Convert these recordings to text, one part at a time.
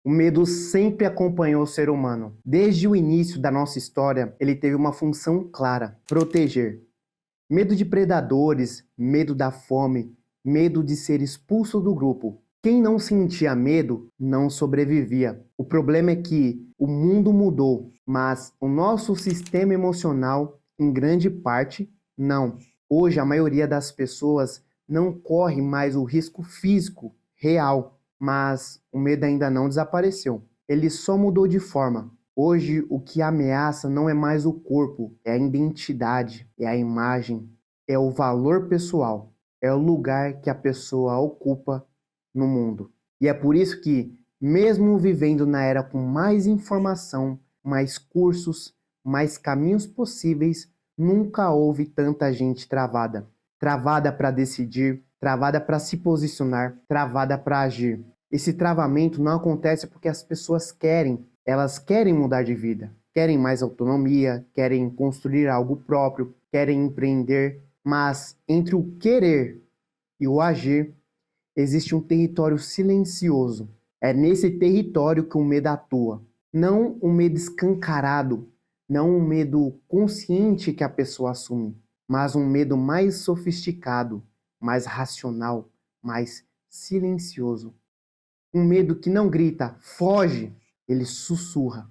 O medo sempre acompanhou o ser humano. Desde o início da nossa história, ele teve uma função clara: proteger. Medo de predadores, medo da fome, medo de ser expulso do grupo. Quem não sentia medo não sobrevivia. O problema é que o mundo mudou, mas o nosso sistema emocional, em grande parte, não. Hoje, a maioria das pessoas não corre mais o risco físico real, mas o medo ainda não desapareceu. Ele só mudou de forma. Hoje, o que ameaça não é mais o corpo, é a identidade, é a imagem, é o valor pessoal, é o lugar que a pessoa ocupa no mundo. E é por isso que, mesmo vivendo na era com mais informação, mais cursos, mais caminhos possíveis, nunca houve tanta gente travada. Travada para decidir, travada para se posicionar, travada para agir. Esse travamento não acontece porque as pessoas querem. Elas querem mudar de vida, querem mais autonomia, querem construir algo próprio, querem empreender, mas entre o querer e o agir existe um território silencioso. É nesse território que o medo atua. Não um medo escancarado, não um medo consciente que a pessoa assume, mas um medo mais sofisticado, mais racional, mais silencioso. Um medo que não grita, foge, ele sussurra.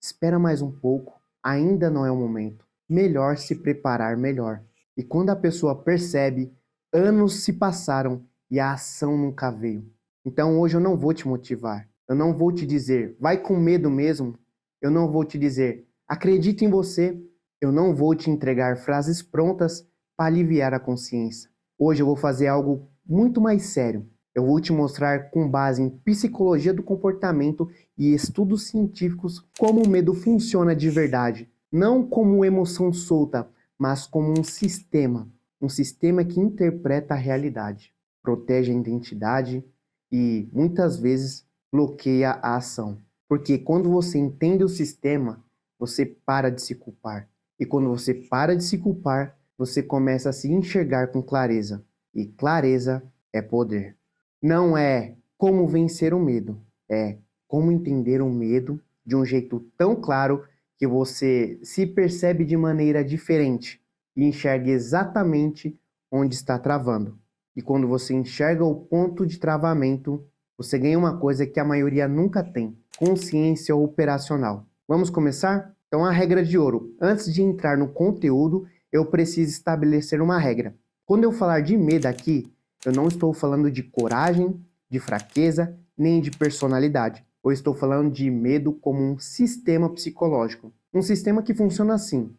Espera mais um pouco, ainda não é o momento. Melhor se preparar melhor. E quando a pessoa percebe, anos se passaram e a ação nunca veio. Então hoje eu não vou te motivar. Eu não vou te dizer, vai com medo mesmo. Eu não vou te dizer, acredita em você. Eu não vou te entregar frases prontas para aliviar a consciência. Hoje eu vou fazer algo muito mais sério. Eu vou te mostrar, com base em psicologia do comportamento e estudos científicos, como o medo funciona de verdade. Não como emoção solta, mas como um sistema que interpreta a realidade, protege a identidade e, muitas vezes, bloqueia a ação. Porque quando você entende o sistema, você para de se culpar. E quando você para de se culpar, você começa a se enxergar com clareza. E clareza é poder. Não é como vencer o medo, é como entender o medo de um jeito tão claro que você se percebe de maneira diferente e enxerga exatamente onde está travando. E quando você enxerga o ponto de travamento, você ganha uma coisa que a maioria nunca tem: consciência operacional. Vamos começar? Então, a regra de ouro. Antes de entrar no conteúdo, eu preciso estabelecer uma regra. Quando eu falar de medo aqui, eu não estou falando de coragem, de fraqueza, nem de personalidade. Eu estou falando de medo como um sistema psicológico. Um sistema que funciona assim: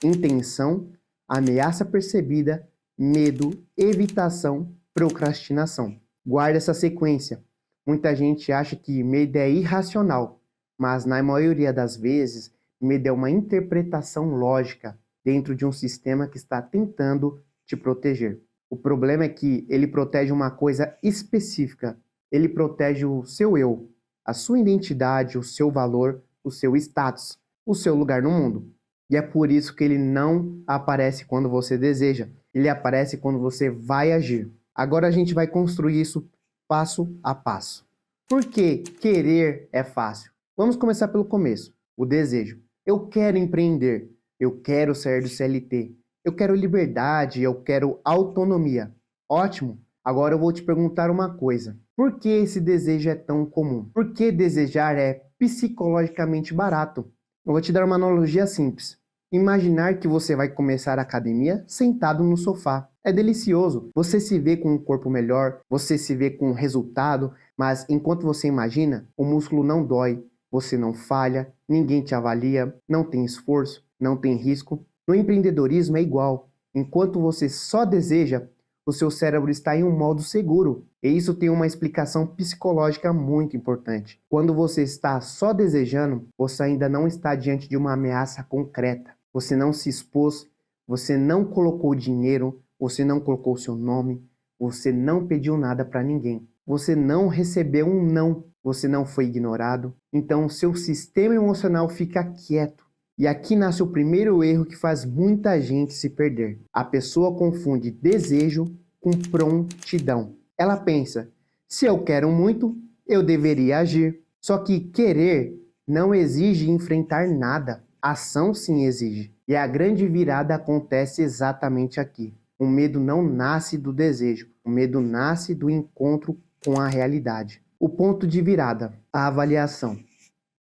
intenção, ameaça percebida, medo, evitação, procrastinação. Guarda essa sequência. Muita gente acha que medo é irracional, mas na maioria das vezes, medo é uma interpretação lógica dentro de um sistema que está tentando te proteger. O problema é que ele protege uma coisa específica. Ele protege o seu eu, a sua identidade, o seu valor, o seu status, o seu lugar no mundo. E é por isso que ele não aparece quando você deseja. Ele aparece quando você vai agir. Agora a gente vai construir isso passo a passo. Por que querer é fácil? Vamos começar pelo começo. O desejo. Eu quero empreender. Eu quero sair do CLT. Eu quero liberdade, eu quero autonomia. Ótimo! Agora eu vou te perguntar uma coisa. Por que esse desejo é tão comum? Por que desejar é psicologicamente barato? Eu vou te dar uma analogia simples. Imaginar que você vai começar a academia sentado no sofá. É delicioso. Você se vê com um corpo melhor, você se vê com um resultado, mas enquanto você imagina, o músculo não dói, você não falha, ninguém te avalia, não tem esforço, não tem risco. No empreendedorismo é igual. Enquanto você só deseja, o seu cérebro está em um modo seguro. E isso tem uma explicação psicológica muito importante. Quando você está só desejando, você ainda não está diante de uma ameaça concreta. Você não se expôs, você não colocou dinheiro, você não colocou seu nome, você não pediu nada para ninguém. Você não recebeu um não, você não foi ignorado. Então o seu sistema emocional fica quieto. E aqui nasce o primeiro erro que faz muita gente se perder. A pessoa confunde desejo com prontidão. Ela pensa, se eu quero muito, eu deveria agir. Só que querer não exige enfrentar nada. Ação sim exige. E a grande virada acontece exatamente aqui. O medo não nasce do desejo. O medo nasce do encontro com a realidade. O ponto de virada, a avaliação.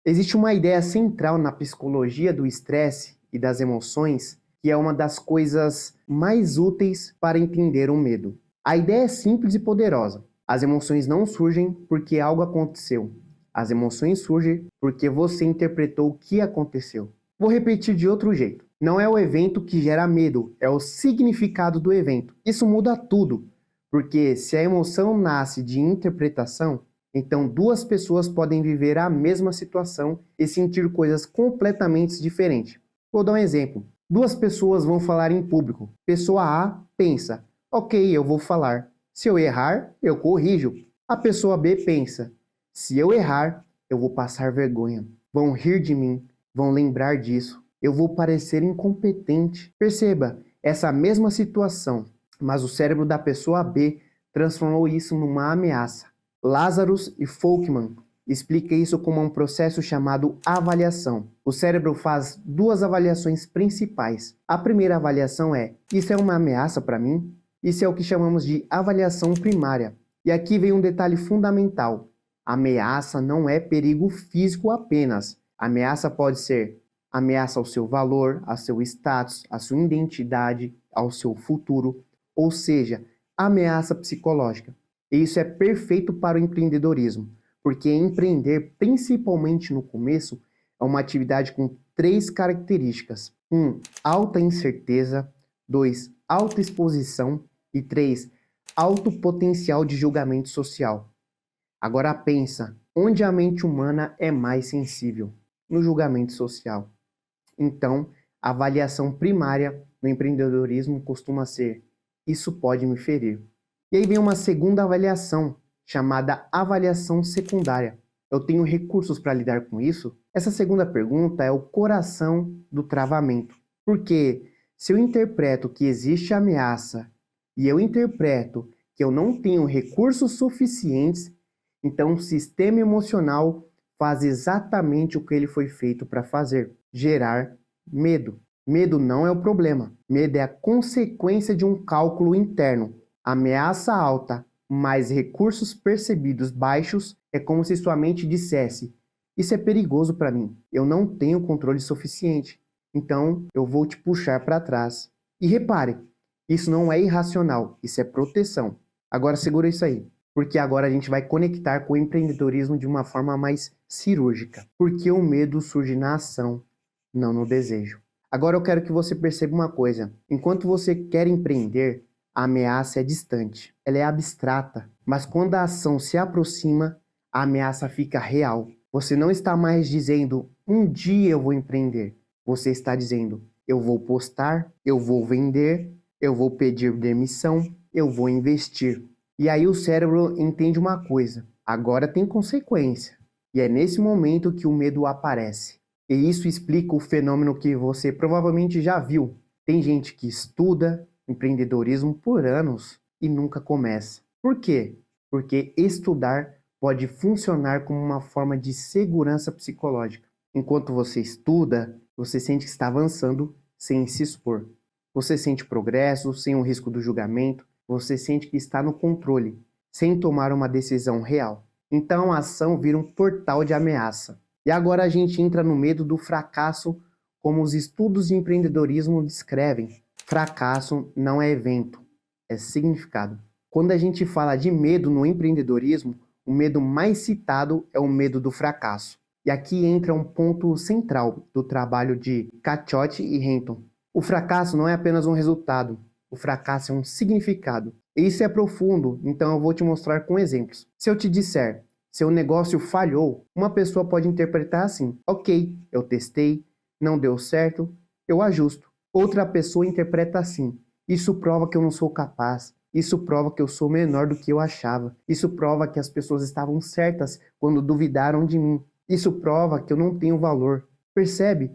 Existe uma ideia central na psicologia do estresse e das emoções que é uma das coisas mais úteis para entender o medo. A ideia é simples e poderosa. As emoções não surgem porque algo aconteceu. As emoções surgem porque você interpretou o que aconteceu. Vou repetir de outro jeito. Não é o evento que gera medo, é o significado do evento. Isso muda tudo, porque se a emoção nasce de interpretação, então duas pessoas podem viver a mesma situação e sentir coisas completamente diferentes. Vou dar um exemplo. Duas pessoas vão falar em público. Pessoa A pensa, ok, eu vou falar. Se eu errar, eu corrijo. A pessoa B pensa, se eu errar, eu vou passar vergonha. Vão rir de mim, vão lembrar disso. Eu vou parecer incompetente. Perceba, essa mesma situação, mas o cérebro da pessoa B transformou isso numa ameaça. Lazarus e Folkman explica isso como um processo chamado avaliação. O cérebro faz duas avaliações principais. A primeira avaliação é: isso é uma ameaça para mim? Isso é o que chamamos de avaliação primária. E aqui vem um detalhe fundamental. Ameaça não é perigo físico apenas. Ameaça pode ser ameaça ao seu valor, ao seu status, à sua identidade, ao seu futuro, ou seja, ameaça psicológica. E isso é perfeito para o empreendedorismo, porque empreender, principalmente no começo, é uma atividade com 3 características. 1. Alta incerteza. 2. Alta exposição. E 3. Alto potencial de julgamento social. Agora pensa, onde a mente humana é mais sensível? No julgamento social. Então, a avaliação primária no empreendedorismo costuma ser: isso pode me ferir. E aí vem uma segunda avaliação, chamada avaliação secundária. Eu tenho recursos para lidar com isso? Essa segunda pergunta é o coração do travamento. Porque se eu interpreto que existe ameaça e eu interpreto que eu não tenho recursos suficientes, então o sistema emocional faz exatamente o que ele foi feito para fazer: gerar medo. Medo não é o problema. Medo é a consequência de um cálculo interno. Ameaça alta mais recursos percebidos baixos é como se sua mente dissesse: isso é perigoso para mim, eu não tenho controle suficiente, então eu vou te puxar para trás. E repare, isso não é irracional, isso é proteção. Agora segura isso aí, porque agora a gente vai conectar com o empreendedorismo de uma forma mais cirúrgica. Porque o medo surge na ação, não no desejo. Agora eu quero que você perceba uma coisa: enquanto você quer empreender, a ameaça é distante, ela é abstrata, mas quando a ação se aproxima, a ameaça fica real. Você não está mais dizendo, um dia eu vou empreender. Você está dizendo, eu vou postar, eu vou vender, eu vou pedir demissão, eu vou investir. E aí o cérebro entende uma coisa: agora tem consequência. E é nesse momento que o medo aparece. E isso explica o fenômeno que você provavelmente já viu. Tem gente que estuda empreendedorismo por anos e nunca começa. Por quê? Porque estudar pode funcionar como uma forma de segurança psicológica. Enquanto você estuda, você sente que está avançando sem se expor. Você sente progresso sem o risco do julgamento. Você sente que está no controle, sem tomar uma decisão real. Então a ação vira um portal de ameaça. E agora a gente entra no medo do fracasso, como os estudos de empreendedorismo descrevem. Fracasso não é evento, é significado. Quando a gente fala de medo no empreendedorismo, o medo mais citado é o medo do fracasso. E aqui entra um ponto central do trabalho de Cacciotti e Renton. O fracasso não é apenas um resultado, o fracasso é um significado. E isso é profundo, então eu vou te mostrar com exemplos. Se eu te disser, seu negócio falhou, uma pessoa pode interpretar assim: ok, eu testei, não deu certo, eu ajusto. Outra pessoa interpreta assim: isso prova que eu não sou capaz, isso prova que eu sou menor do que eu achava, isso prova que as pessoas estavam certas quando duvidaram de mim, isso prova que eu não tenho valor. Percebe?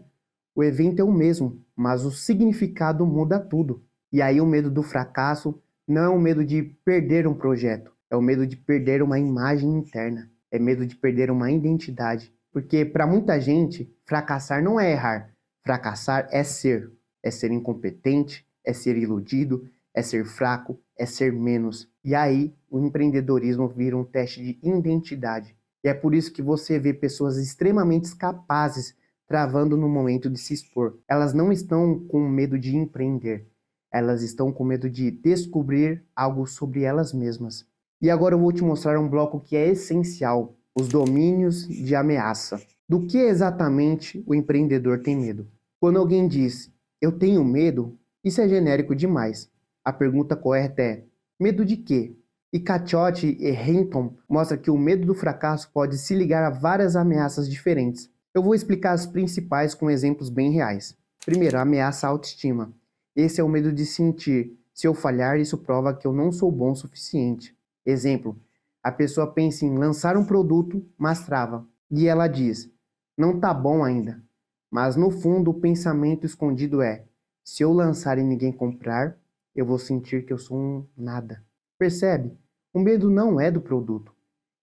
O evento é o mesmo, mas o significado muda tudo. E aí o medo do fracasso não é o medo de perder um projeto, é o medo de perder uma imagem interna. é medo de perder uma identidade. Porque para muita gente, fracassar não é errar. Fracassar é ser. É ser incompetente, é ser iludido, é ser fraco, é ser menos. E aí, o empreendedorismo vira um teste de identidade. E é por isso que você vê pessoas extremamente capazes travando no momento de se expor. Elas não estão com medo de empreender. Elas estão com medo de descobrir algo sobre elas mesmas. E agora eu vou te mostrar um bloco que é essencial: os domínios de ameaça. Do que exatamente o empreendedor tem medo? Quando alguém diz, eu tenho medo, isso é genérico demais. A pergunta correta é, medo de quê? E Cacciotti e Hinton mostram que o medo do fracasso pode se ligar a várias ameaças diferentes. Eu vou explicar as principais com exemplos bem reais. Primeiro, a ameaça à autoestima. Esse é o medo de sentir, se eu falhar, isso prova que eu não sou bom o suficiente. Exemplo, a pessoa pensa em lançar um produto, mas trava. E ela diz, não tá bom ainda. Mas no fundo o pensamento escondido é, se eu lançar e ninguém comprar, eu vou sentir que eu sou um nada. Percebe? O medo não é do produto,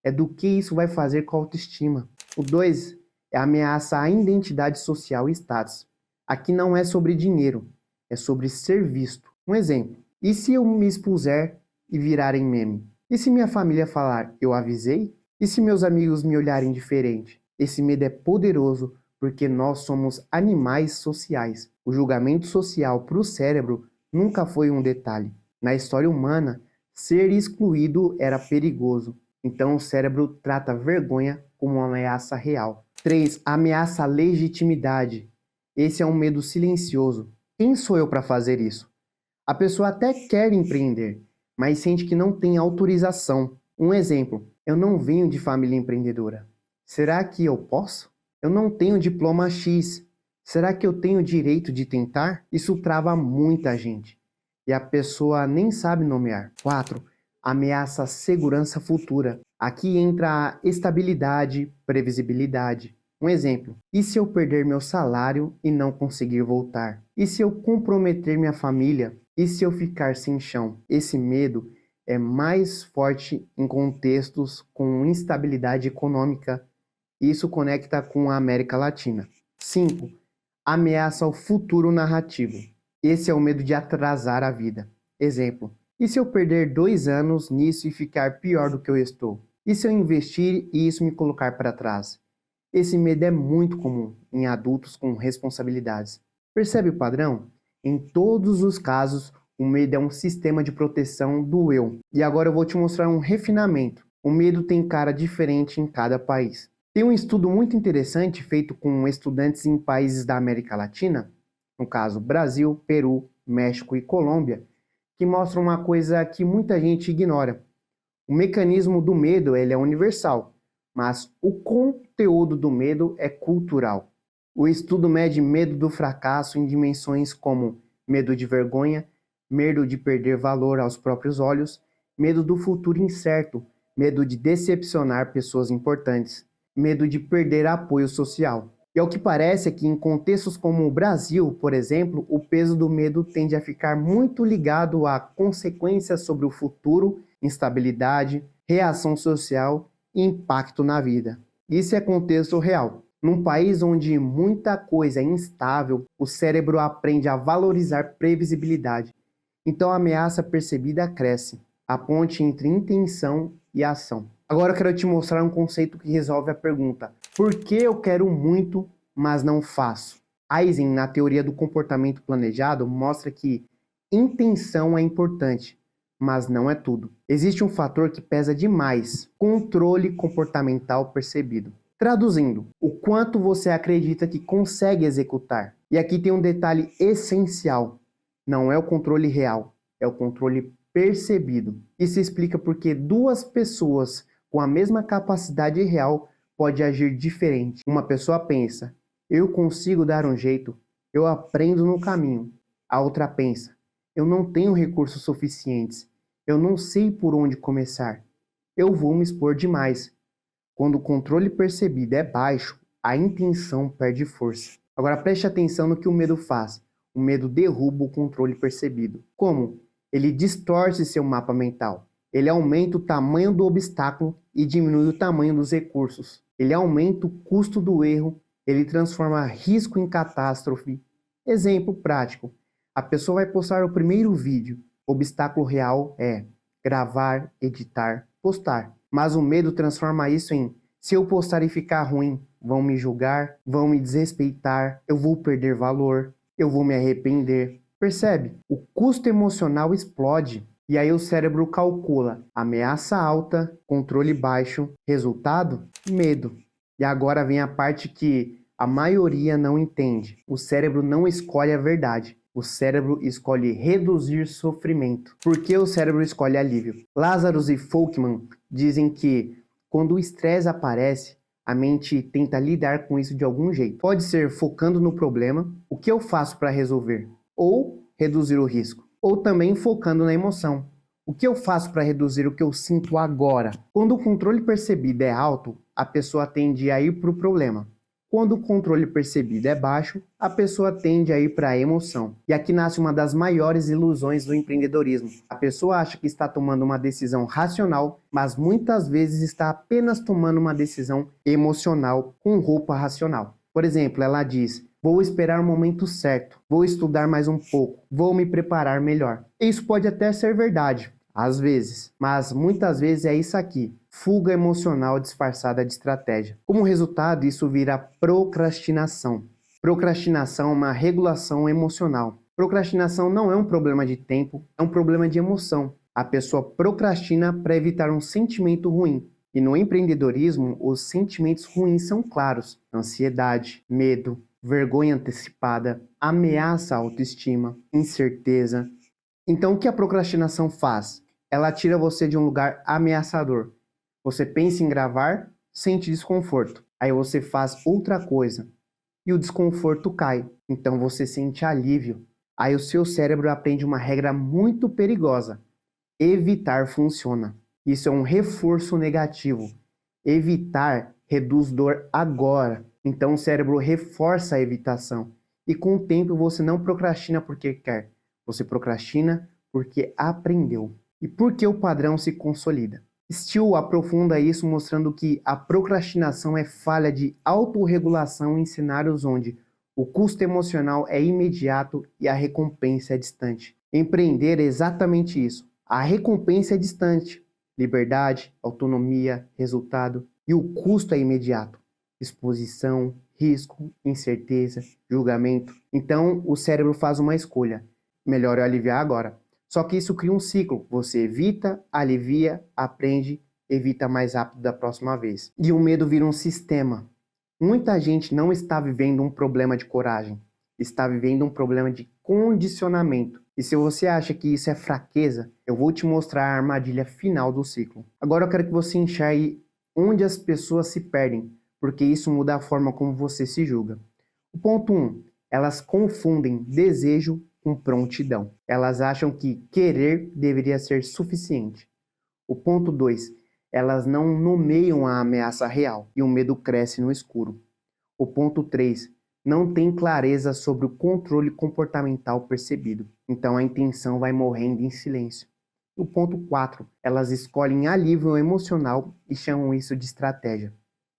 é do que isso vai fazer com a autoestima. O 2 é a ameaça à identidade social e status. Aqui não é sobre dinheiro, é sobre ser visto. Um exemplo, e se eu me expuser e virarem meme? E se minha família falar, eu avisei? E se meus amigos me olharem diferente? Esse medo é poderoso porque nós somos animais sociais. O julgamento social para o cérebro nunca foi um detalhe. Na história humana, ser excluído era perigoso. Então o cérebro trata a vergonha como uma ameaça real. 3. Ameaça à legitimidade. Esse é um medo silencioso. Quem sou eu para fazer isso? A pessoa até quer empreender, mas sente que não tem autorização. Um exemplo, eu não venho de família empreendedora. Será que eu posso? Eu não tenho diploma X. Será que eu tenho direito de tentar? Isso trava muita gente. E a pessoa nem sabe nomear. 4. Ameaça à segurança futura. Aqui entra a estabilidade, previsibilidade. Um exemplo, e se eu perder meu salário e não conseguir voltar? E se eu comprometer minha família? E se eu ficar sem chão? Esse medo é mais forte em contextos com instabilidade econômica. Isso conecta com a América Latina. 5. Ameaça ao futuro narrativo. Esse é o medo de atrasar a vida. Exemplo, e se eu perder 2 anos nisso e ficar pior do que eu estou? E se eu investir e isso me colocar para trás? Esse medo é muito comum em adultos com responsabilidades. Percebe o padrão? Em todos os casos, o medo é um sistema de proteção do eu. E agora eu vou te mostrar um refinamento. O medo tem cara diferente em cada país. Tem um estudo muito interessante feito com estudantes em países da América Latina, no caso Brasil, Peru, México e Colômbia, que mostra uma coisa que muita gente ignora. O mecanismo do medo ele é universal, mas o conteúdo do medo é cultural. O estudo mede medo do fracasso em dimensões como medo de vergonha, medo de perder valor aos próprios olhos, medo do futuro incerto, medo de decepcionar pessoas importantes, medo de perder apoio social. E ao que parece é que em contextos como o Brasil, por exemplo, o peso do medo tende a ficar muito ligado a consequências sobre o futuro, instabilidade, reação social e impacto na vida. Isso é contexto real. Num país onde muita coisa é instável, o cérebro aprende a valorizar previsibilidade. Então a ameaça percebida cresce, a ponte entre intenção e ação. Agora eu quero te mostrar um conceito que resolve a pergunta: por que eu quero muito, mas não faço? Eisen, na teoria do comportamento planejado, mostra que intenção é importante, mas não é tudo. Existe um fator que pesa demais: controle comportamental percebido. Traduzindo, o quanto você acredita que consegue executar. E aqui tem um detalhe essencial: não é o controle real, é o controle percebido. Isso explica porque duas pessoas com a mesma capacidade real podem agir diferente. Uma pessoa pensa, eu consigo dar um jeito, eu aprendo no caminho. A outra pensa, eu não tenho recursos suficientes, eu não sei por onde começar, eu vou me expor demais. Quando o controle percebido é baixo, a intenção perde força. Agora preste atenção no que o medo faz. O medo derruba o controle percebido. Como? Ele distorce seu mapa mental. Ele aumenta o tamanho do obstáculo e diminui o tamanho dos recursos. Ele aumenta o custo do erro, ele transforma risco em catástrofe. Exemplo prático. A pessoa vai postar o primeiro vídeo. O obstáculo real é gravar, editar, postar. Mas o medo transforma isso em: se eu postar e ficar ruim, vão me julgar, vão me desrespeitar, eu vou perder valor, eu vou me arrepender. Percebe? O custo emocional explode. E aí o cérebro calcula ameaça alta, controle baixo, resultado? Medo. E agora vem a parte que a maioria não entende. O cérebro não escolhe a verdade. O cérebro escolhe reduzir sofrimento. Por que o cérebro escolhe alívio? Lazarus e Folkman dizem que quando o estresse aparece, a mente tenta lidar com isso de algum jeito. Pode ser focando no problema, o que eu faço para resolver, ou reduzir o risco. Ou também focando na emoção. O que eu faço para reduzir o que eu sinto agora? Quando o controle percebido é alto, a pessoa tende a ir para o problema. Quando o controle percebido é baixo, a pessoa tende a ir para a emoção. E aqui nasce uma das maiores ilusões do empreendedorismo. A pessoa acha que está tomando uma decisão racional, mas muitas vezes está apenas tomando uma decisão emocional com roupa racional. Por exemplo, ela diz: vou esperar o momento certo, vou estudar mais um pouco, vou me preparar melhor. Isso pode até ser verdade, às vezes, mas muitas vezes é isso aqui: fuga emocional disfarçada de estratégia. Como resultado, isso vira procrastinação. Procrastinação é uma regulação emocional. Procrastinação não é um problema de tempo, é um problema de emoção. A pessoa procrastina para evitar um sentimento ruim. E no empreendedorismo, os sentimentos ruins são claros: ansiedade, medo, vergonha antecipada, ameaça à autoestima, incerteza. Então, o que a procrastinação faz? Ela tira você de um lugar ameaçador. Você pensa em gravar, sente desconforto. Aí você faz outra coisa e o desconforto cai. Então você sente alívio. Aí o seu cérebro aprende uma regra muito perigosa: evitar funciona. Isso é um reforço negativo. Evitar reduz dor agora. Então o cérebro reforça a evitação. E com o tempo você não procrastina porque quer. Você procrastina porque aprendeu. E por que o padrão se consolida? Steele aprofunda isso mostrando que a procrastinação é falha de autorregulação em cenários onde o custo emocional é imediato e a recompensa é distante. Empreender é exatamente isso. A recompensa é distante, liberdade, autonomia, resultado, e o custo é imediato, exposição, risco, incerteza, julgamento. Então o cérebro faz uma escolha: melhor eu aliviar agora. Só que isso cria um ciclo. Você evita, alivia, aprende, evita mais rápido da próxima vez. E o medo vira um sistema. Muita gente não está vivendo um problema de coragem, está vivendo um problema de condicionamento. E se você acha que isso é fraqueza, eu vou te mostrar a armadilha final do ciclo. Agora eu quero que você enxergue onde as pessoas se perdem, porque isso muda a forma como você se julga. O ponto 1. Elas confundem desejo com prontidão. Elas acham que querer deveria ser suficiente. O ponto 2. Elas não nomeiam a ameaça real e o medo cresce no escuro. O ponto 3. Não tem clareza sobre o controle comportamental percebido. Então a intenção vai morrendo em silêncio. O ponto 4. Elas escolhem alívio emocional e chamam isso de estratégia.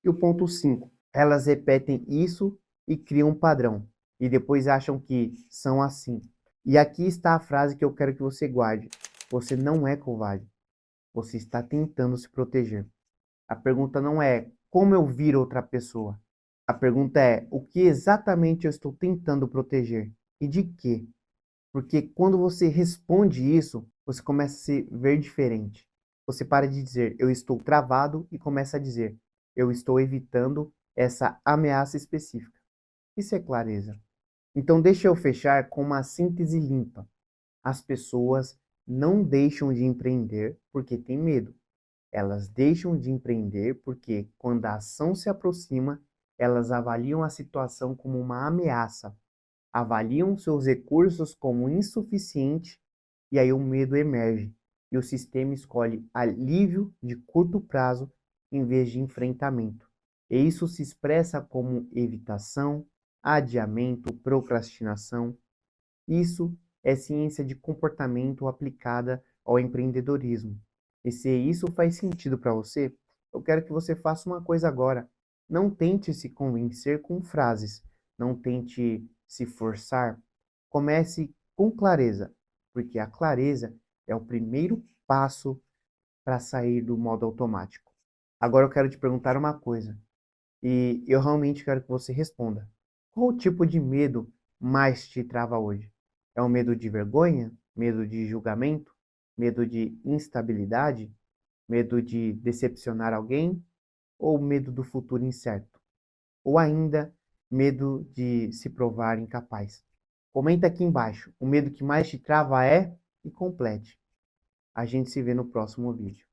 E o ponto 5. Elas repetem isso e criam um padrão. E depois acham que são assim. E aqui está a frase que eu quero que você guarde: você não é covarde. Você está tentando se proteger. A pergunta não é como eu vir outra pessoa. A pergunta é o que exatamente eu estou tentando proteger e de quê? Porque quando você responde isso, você começa a se ver diferente. Você para de dizer eu estou travado e começa a dizer eu estou evitando essa ameaça específica. Isso é clareza. Então deixa eu fechar com uma síntese limpa. As pessoas não deixam de empreender porque têm medo. Elas deixam de empreender porque, quando a ação se aproxima, elas avaliam a situação como uma ameaça, avaliam seus recursos como insuficiente, e aí o medo emerge e o sistema escolhe alívio de curto prazo em vez de enfrentamento. E isso se expressa como evitação, adiamento, procrastinação. Isso é ciência de comportamento aplicada ao empreendedorismo. E se isso faz sentido para você, eu quero que você faça uma coisa agora. Não tente se convencer com frases, não tente se forçar. Comece com clareza, porque a clareza é o primeiro passo para sair do modo automático. Agora eu quero te perguntar uma coisa, e eu realmente quero que você responda. Qual o tipo de medo mais te trava hoje? É o medo de vergonha? Medo de julgamento? Medo de instabilidade? Medo de decepcionar alguém? Ou medo do futuro incerto? Ou ainda, medo de se provar incapaz? Comenta aqui embaixo. O medo que mais te trava é e complete. A gente se vê no próximo vídeo.